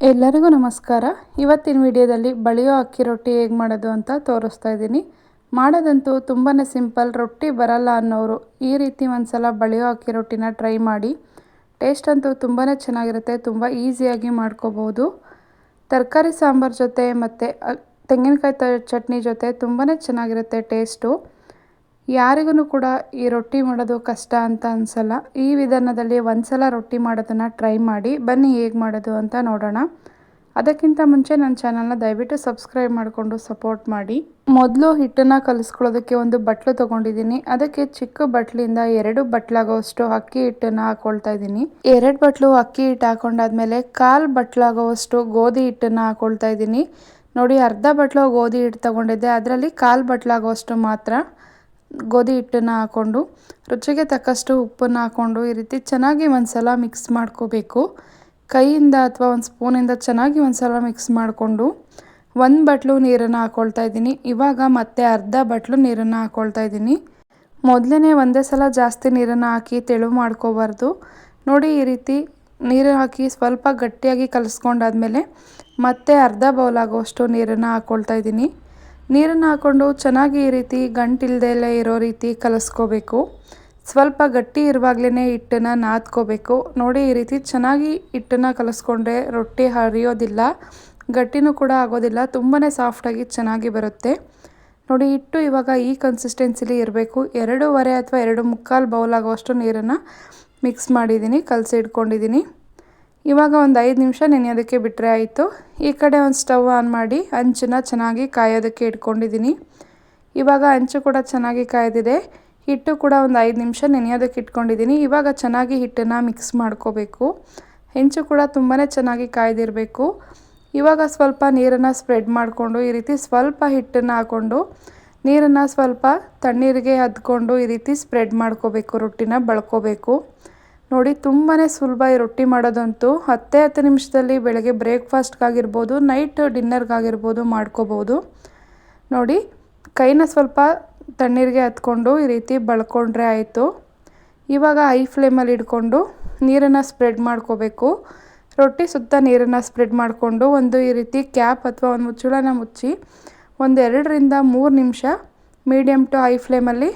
ಎಲ್ಲರಿಗೂ ನಮಸ್ಕಾರ. ಇವತ್ತಿನ ವಿಡಿಯೋದಲ್ಲಿ ಬಳಿಯೋ ಅಕ್ಕಿ ರೊಟ್ಟಿ ಹೇಗೆ ಮಾಡೋದು ಅಂತ ತೋರಿಸ್ತಾ ಇದ್ದೀನಿ. ಮಾಡೋದಂತೂ ತುಂಬಾ ಸಿಂಪಲ್. ರೊಟ್ಟಿ ಬರಲ್ಲ ಅನ್ನೋರು ಈ ರೀತಿ ಒಂದ್ಸಲ ಬಳಿಯೋ ಅಕ್ಕಿ ರೊಟ್ಟಿನ ಟ್ರೈ ಮಾಡಿ. ಟೇಸ್ಟ್ ಅಂತೂ ತುಂಬಾ ಚೆನ್ನಾಗಿರುತ್ತೆ. ತುಂಬ ಈಸಿಯಾಗಿ ಮಾಡ್ಕೋಬೋದು. ತರಕಾರಿ ಸಾಂಬಾರು ಜೊತೆ ಮತ್ತು ತೆಂಗಿನಕಾಯಿ ಚಟ್ನಿ ಜೊತೆ ತುಂಬಾ ಚೆನ್ನಾಗಿರುತ್ತೆ ಟೇಸ್ಟು. ಯಾರಿಗೂ ಕೂಡ ಈ ರೊಟ್ಟಿ ಮಾಡೋದು ಕಷ್ಟ ಅಂತ ಅನಿಸಲ್ಲ. ಈ ವಿಧಾನದಲ್ಲಿ ಒಂದ್ಸಲ ರೊಟ್ಟಿ ಮಾಡೋದನ್ನು ಟ್ರೈ ಮಾಡಿ. ಬನ್ನಿ ಹೇಗೆ ಮಾಡೋದು ಅಂತ ನೋಡೋಣ. ಅದಕ್ಕಿಂತ ಮುಂಚೆ ನನ್ನ ಚಾನಲ್ನ ದಯವಿಟ್ಟು ಸಬ್ಸ್ಕ್ರೈಬ್ ಮಾಡಿಕೊಂಡು ಸಪೋರ್ಟ್ ಮಾಡಿ. ಮೊದಲು ಹಿಟ್ಟನ್ನು ಕಲಿಸ್ಕೊಳ್ಳೋದಕ್ಕೆ ಒಂದು ಬಟ್ಲು ತೊಗೊಂಡಿದ್ದೀನಿ. ಅದಕ್ಕೆ ಚಿಕ್ಕ ಬಟ್ಲಿಂದ 2 ಬಟ್ಲಾಗೋವಷ್ಟು ಅಕ್ಕಿ ಹಿಟ್ಟನ್ನು ಹಾಕ್ಕೊಳ್ತಾ ಇದ್ದೀನಿ. 2 ಬಟ್ಲು ಅಕ್ಕಿ ಹಿಟ್ಟು ಹಾಕೊಂಡಾದ್ಮೇಲೆ 1/4 ಬಟ್ಲಾಗೋವಷ್ಟು ಗೋಧಿ ಹಿಟ್ಟನ್ನು ಹಾಕ್ಕೊಳ್ತಾ ಇದ್ದೀನಿ. ನೋಡಿ, ಅರ್ಧ ಬಟ್ಲು ಗೋಧಿ ಹಿಟ್ಟು ತೊಗೊಂಡಿದ್ದೆ, ಅದರಲ್ಲಿ 1/4 ಬಟ್ಲಾಗೋವಷ್ಟು ಮಾತ್ರ ಗೋಧಿ ಹಿಟ್ಟನ್ನು ಹಾಕ್ಕೊಂಡು ರುಚಿಗೆ ತಕ್ಕಷ್ಟು ಉಪ್ಪನ್ನು ಹಾಕ್ಕೊಂಡು ಈ ರೀತಿ ಚೆನ್ನಾಗಿ ಒಂದ್ಸಲ ಮಿಕ್ಸ್ ಮಾಡ್ಕೋಬೇಕು. ಕೈಯಿಂದ ಅಥವಾ ಒಂದು ಸ್ಪೂನಿಂದ ಚೆನ್ನಾಗಿ ಒಂದ್ಸಲ ಮಿಕ್ಸ್ ಮಾಡಿಕೊಂಡು 1 ಬಟ್ಲು ನೀರನ್ನು ಹಾಕ್ಕೊಳ್ತಾ ಇದ್ದೀನಿ. ಇವಾಗ ಮತ್ತೆ ಅರ್ಧ ಬಟ್ಲು ನೀರನ್ನು ಹಾಕ್ಕೊಳ್ತಾ ಇದ್ದೀನಿ. ಮೊದಲೇ ಒಂದೇ ಸಲ ಜಾಸ್ತಿ ನೀರನ್ನು ಹಾಕಿ ತೆಳು ಮಾಡ್ಕೋಬಾರ್ದು. ನೋಡಿ, ಈ ರೀತಿ ನೀರು ಹಾಕಿ ಸ್ವಲ್ಪ ಗಟ್ಟಿಯಾಗಿ ಕಲಿಸ್ಕೊಂಡಾದ್ಮೇಲೆ ಮತ್ತೆ ಅರ್ಧ ಬೌಲ್ ಆಗೋಷ್ಟು ನೀರನ್ನು ಹಾಕ್ಕೊಳ್ತಾ ಇದ್ದೀನಿ. ನೀರನ್ನು ಹಾಕ್ಕೊಂಡು ಚೆನ್ನಾಗಿ ಈ ರೀತಿ ಗಂಟಿಲ್ದೆಲ್ಲ ಇರೋ ರೀತಿ ಕಲಿಸ್ಕೋಬೇಕು. ಸ್ವಲ್ಪ ಗಟ್ಟಿ ಇರುವಾಗಲೇ ಹಿಟ್ಟನ್ನು ನಾದ್ಕೋಬೇಕು. ನೋಡಿ, ಈ ರೀತಿ ಚೆನ್ನಾಗಿ ಹಿಟ್ಟನ್ನು ಕಲಿಸ್ಕೊಂಡ್ರೆ ರೊಟ್ಟಿ ಹರಿಯೋದಿಲ್ಲ, ಗಟ್ಟಿನೂ ಕೂಡ ಆಗೋದಿಲ್ಲ, ತುಂಬಾ ಸಾಫ್ಟಾಗಿ ಚೆನ್ನಾಗಿ ಬರುತ್ತೆ. ನೋಡಿ, ಹಿಟ್ಟು ಇವಾಗ ಈ ಕನ್ಸಿಸ್ಟೆನ್ಸಿಲಿ ಇರಬೇಕು. 2.5 ಅಥವಾ 2.25 ಬೌಲ್ ಆಗೋಷ್ಟು ನೀರನ್ನು ಮಿಕ್ಸ್ ಮಾಡಿದ್ದೀನಿ, ಕಲಸಿ ಇಟ್ಕೊಂಡಿದ್ದೀನಿ. ಇವಾಗ ಒಂದು 5 ನಿಮಿಷ ನೆನೆಯೋದಕ್ಕೆ ಬಿಟ್ಟರೆ ಆಯಿತು. ಈ ಕಡೆ ಒಂದು ಸ್ಟವ್ ಆನ್ ಮಾಡಿ ಹಂಚನ್ನು ಚೆನ್ನಾಗಿ ಕಾಯೋದಕ್ಕೆ ಇಟ್ಕೊಂಡಿದ್ದೀನಿ. ಇವಾಗ ಹಂಚು ಕೂಡ ಚೆನ್ನಾಗಿ ಕಾಯ್ದಿದೆ. ಹಿಟ್ಟು ಕೂಡ ಒಂದು 5 ನಿಮಿಷ ನೆನೆಯೋದಕ್ಕೆ ಇಟ್ಕೊಂಡಿದ್ದೀನಿ. ಇವಾಗ ಚೆನ್ನಾಗಿ ಹಿಟ್ಟನ್ನು ಮಿಕ್ಸ್ ಮಾಡ್ಕೋಬೇಕು. ಹೆಂಚು ಕೂಡ ತುಂಬಾ ಚೆನ್ನಾಗಿ ಕಾಯ್ದಿರಬೇಕು. ಇವಾಗ ಸ್ವಲ್ಪ ನೀರನ್ನು ಸ್ಪ್ರೆಡ್ ಮಾಡಿಕೊಂಡು ಈ ರೀತಿ ಸ್ವಲ್ಪ ಹಿಟ್ಟನ್ನು ಹಾಕ್ಕೊಂಡು ನೀರನ್ನು ಸ್ವಲ್ಪ ತಣ್ಣೀರಿಗೆ ಅದ್ಕೊಂಡು ಈ ರೀತಿ ಸ್ಪ್ರೆಡ್ ಮಾಡ್ಕೋಬೇಕು. ರೊಟ್ಟಿನ ಬಳ್ಕೋಬೇಕು. ನೋಡಿ, ತುಂಬಾ ಸುಲಭ ಈ ರೊಟ್ಟಿ ಮಾಡೋದಂತೂ. 10 ನಿಮಿಷದಲ್ಲಿ ಬೆಳಗ್ಗೆ ಬ್ರೇಕ್ಫಾಸ್ಟ್ಗಾಗಿರ್ಬೋದು, ನೈಟ್ ಡಿನ್ನರ್ಗಾಗಿರ್ಬೋದು ಮಾಡ್ಕೋಬೋದು. ನೋಡಿ, ಕೈನ ಸ್ವಲ್ಪ ತಣ್ಣೀರಿಗೆ ಹತ್ಕೊಂಡು ಈ ರೀತಿ ಬಳ್ಕೊಂಡ್ರೆ ಆಯಿತು. ಇವಾಗ ಹೈ ಫ್ಲೇಮಲ್ಲಿ ಇಟ್ಕೊಂಡು ನೀರನ್ನು ಸ್ಪ್ರೆಡ್ ಮಾಡ್ಕೋಬೇಕು. ರೊಟ್ಟಿ ಸುತ್ತ ನೀರನ್ನು ಸ್ಪ್ರೆಡ್ ಮಾಡಿಕೊಂಡು ಒಂದು ಈ ರೀತಿ ಕ್ಯಾಪ್ ಅಥವಾ ಒಂದು ಮುಚ್ಚಳನ ಮುಚ್ಚಿ ಒಂದು 2ರಿಂದ 3 ನಿಮಿಷ ಮೀಡಿಯಮ್ ಟು ಹೈ ಫ್ಲೇಮಲ್ಲಿ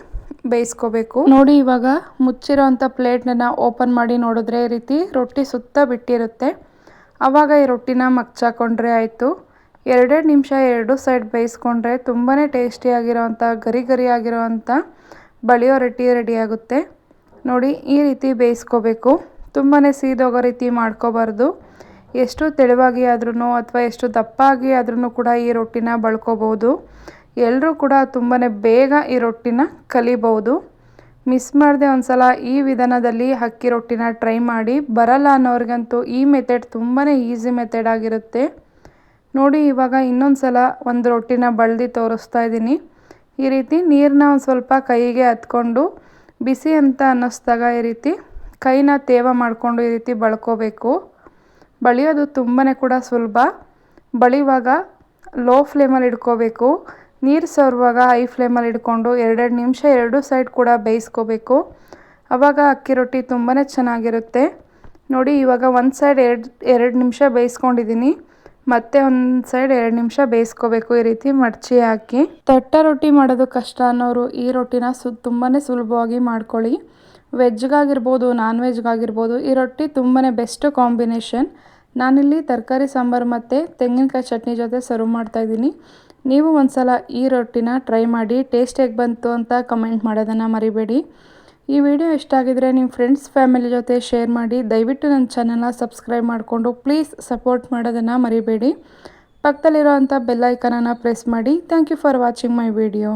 ಬೇಯಿಸ್ಕೋಬೇಕು. ನೋಡಿ, ಇವಾಗ ಮುಚ್ಚಿರೋ ಅಂಥ ಪ್ಲೇಟ್ನ ಓಪನ್ ಮಾಡಿ ನೋಡಿದ್ರೆ ಈ ರೀತಿ ರೊಟ್ಟಿ ಸುತ್ತ ಬಿಟ್ಟಿರುತ್ತೆ. ಆವಾಗ ಈ ರೊಟ್ಟಿನ ಮಗ್ಚಾಕೊಂಡ್ರೆ ಆಯಿತು. 2 ನಿಮಿಷ 2 ಸೈಡ್ ಬೇಯಿಸ್ಕೊಂಡ್ರೆ ತುಂಬಾ ಟೇಸ್ಟಿಯಾಗಿರೋವಂಥ ಗರಿ ಆಗಿರೋವಂಥ ಬಳಿಯೋ ರೊಟ್ಟಿ ರೆಡಿಯಾಗುತ್ತೆ. ನೋಡಿ, ಈ ರೀತಿ ಬೇಯಿಸ್ಕೋಬೇಕು. ತುಂಬಾ ಸೀದೋಗೋ ರೀತಿ ಮಾಡ್ಕೋಬಾರ್ದು. ಎಷ್ಟು ತೆಳುವಾಗಿ ಆದ್ರೂ ಅಥವಾ ಎಷ್ಟು ದಪ್ಪಾಗಿ ಆದ್ರೂ ಕೂಡ ಈ ರೊಟ್ಟಿನ ಬಳ್ಕೋಬೋದು. ಎಲ್ಲರೂ ಕೂಡ ತುಂಬಾ ಬೇಗ ಈ ರೊಟ್ಟಿನ ಕಲಿಬೋದು. ಮಿಸ್ ಮಾಡದೆ ಒಂದ್ಸಲ ಈ ವಿಧಾನದಲ್ಲಿ ಅಕ್ಕಿ ರೊಟ್ಟಿನ ಟ್ರೈ ಮಾಡಿ. ಬರಲ್ಲ ಅನ್ನೋರಿಗಂತೂ ಈ ಮೆಥಡ್ ತುಂಬಾ ಈಸಿ ಮೆಥಡ್ ಆಗಿರುತ್ತೆ. ನೋಡಿ, ಇವಾಗ ಇನ್ನೊಂದು ಸಲ ಒಂದು ರೊಟ್ಟಿನ ಬಳ್ದು ತೋರಿಸ್ತಾ ಇದ್ದೀನಿ. ಈ ರೀತಿ ನೀರನ್ನ ಒಂದು ಸ್ವಲ್ಪ ಕೈಗೆ ಹತ್ಕೊಂಡು ಬಿಸಿ ಅಂತ ಅನ್ನಿಸ್ದಾಗ ಈ ರೀತಿ ಕೈನ ತೇವ ಮಾಡಿಕೊಂಡು ಈ ರೀತಿ ಬಳ್ಕೋಬೇಕು. ಬಳಿಯೋದು ತುಂಬಾ ಕೂಡ ಸುಲಭ. ಬಳಿಯುವಾಗ ಲೋ ಫ್ಲೇಮಲ್ಲಿ ಇಟ್ಕೋಬೇಕು. ನೀರು ಸೋರುವಾಗ ಹೈ ಫ್ಲೇಮಲ್ಲಿ ಇಟ್ಕೊಂಡು 2 ನಿಮಿಷ 2 ಸೈಡ್ ಕೂಡ ಬೇಯಿಸ್ಕೋಬೇಕು. ಆವಾಗ ಅಕ್ಕಿ ರೊಟ್ಟಿ ತುಂಬಾ ಚೆನ್ನಾಗಿರುತ್ತೆ. ನೋಡಿ, ಇವಾಗ ಒಂದು ಸೈಡ್ 2 ನಿಮಿಷ ಬೇಯಿಸ್ಕೊಂಡಿದ್ದೀನಿ. ಮತ್ತೆ ಒಂದು ಸೈಡ್ 2 ನಿಮಿಷ ಬೇಯಿಸ್ಕೋಬೇಕು. ಈ ರೀತಿ ಮಡಚಿ ಹಾಕಿ. ತಟ್ಟ ರೊಟ್ಟಿ ಮಾಡೋದು ಕಷ್ಟ ಅನ್ನೋರು ಈ ರೊಟ್ಟಿನ ತುಂಬಾ ಸುಲಭವಾಗಿ ಮಾಡ್ಕೊಳ್ಳಿ. ವೆಜ್ಗಾಗಿರ್ಬೋದು, ನಾನ್ ವೆಜ್ಗಾಗಿರ್ಬೋದು ಈ ರೊಟ್ಟಿ ತುಂಬಾ ಬೆಸ್ಟ್ ಕಾಂಬಿನೇಷನ್. ನಾನಿಲ್ಲಿ ತರಕಾರಿ ಸಾಂಬಾರು ಮತ್ತು ತೆಂಗಿನಕಾಯಿ ಚಟ್ನಿ ಜೊತೆ ಸರ್ವ್ ಮಾಡ್ತಾಯಿದ್ದೀನಿ. ನೀವು ಒಂದ್ಸಲ ಈ ರೊಟ್ಟಿನ ಟ್ರೈ ಮಾಡಿ. ಟೇಸ್ಟ್ ಹೇಗೆ ಬಂತು ಅಂತ ಕಮೆಂಟ್ ಮಾಡೋದನ್ನು ಮರಿಬೇಡಿ. ಈ ವಿಡಿಯೋ ಇಷ್ಟ ಆಗಿದ್ರೆ ನಿಮ್ಮ ಫ್ರೆಂಡ್ಸ್ ಫ್ಯಾಮಿಲಿ ಜೊತೆ ಶೇರ್ ಮಾಡಿ. ದಯವಿಟ್ಟು ನನ್ನ ಚಾನಲ್ನ ಸಬ್ಸ್ಕ್ರೈಬ್ ಮಾಡಿಕೊಂಡು ಪ್ಲೀಸ್ ಸಪೋರ್ಟ್ ಮಾಡೋದನ್ನು ಮರಿಬೇಡಿ. ಪಕ್ಕದಲ್ಲಿರೋವಂಥ ಬೆಲ್ ಐಕನನ್ನು ಪ್ರೆಸ್ ಮಾಡಿ. Thank you for watching my video.